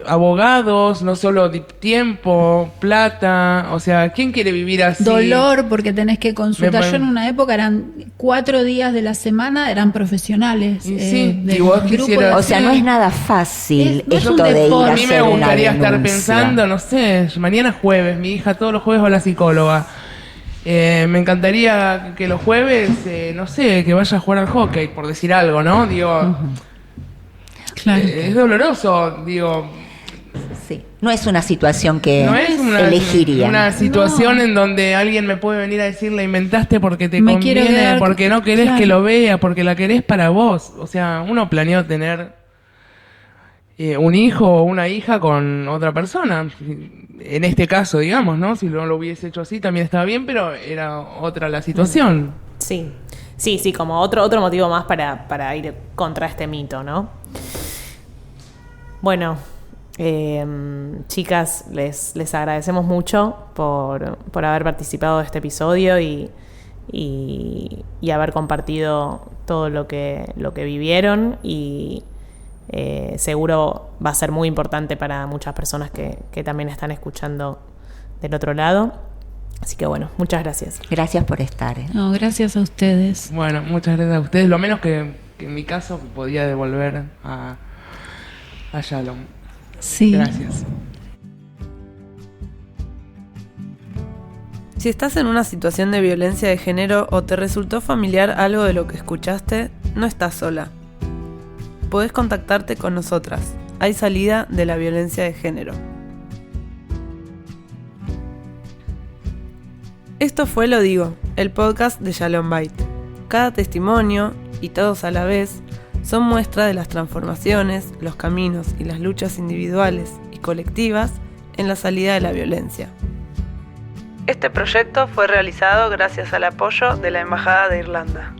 abogados, no solo tiempo, plata, o sea, ¿quién quiere vivir así? Dolor, porque tenés que consultar. Me- Yo en una época eran 4 días de la semana, eran profesionales. Y sí, del y vos grupo quisieras- de- O sea, no es nada fácil No es un esto de ir deporte. a A mí me hacer una gustaría estar denuncia. pensando, no sé, mañana es jueves, mi hija todos los jueves va a la psicóloga. Me encantaría que los jueves, no sé, que vaya a jugar al hockey, por decir algo, ¿no? Digo, Claro. es doloroso, digo, Sí. No es una situación que no es elegiría. una situación No. en donde alguien me puede venir a decir la inventaste porque te Me quiero conviene, quedar- porque no querés claro. que lo vea, porque la querés para vos. O sea, uno planeó tener un hijo o una hija con otra persona. En este caso, digamos, ¿no? Si no lo hubiese hecho así también estaba bien, pero era otra la situación. Sí, como otro motivo más para ir contra este mito, ¿no? Bueno, chicas, les agradecemos mucho por haber participado de este episodio y haber compartido todo lo que vivieron y seguro va a ser muy importante para muchas personas que también están escuchando del otro lado. Así que bueno, muchas gracias. Gracias por estar. No, gracias a ustedes. Bueno, muchas gracias a ustedes. Lo menos que en mi caso podía devolver a Shalom. Sí. Gracias. Si estás en una situación de violencia de género o te resultó familiar algo de lo que escuchaste, no estás sola. Podés contactarte con nosotras. Hay salida de la violencia de género. Esto fue Lo Digo, el podcast de Shalom Bait. Cada testimonio, y todos a la vez, son muestra de las transformaciones, los caminos y las luchas individuales y colectivas en la salida de la violencia. Este proyecto fue realizado gracias al apoyo de la Embajada de Irlanda.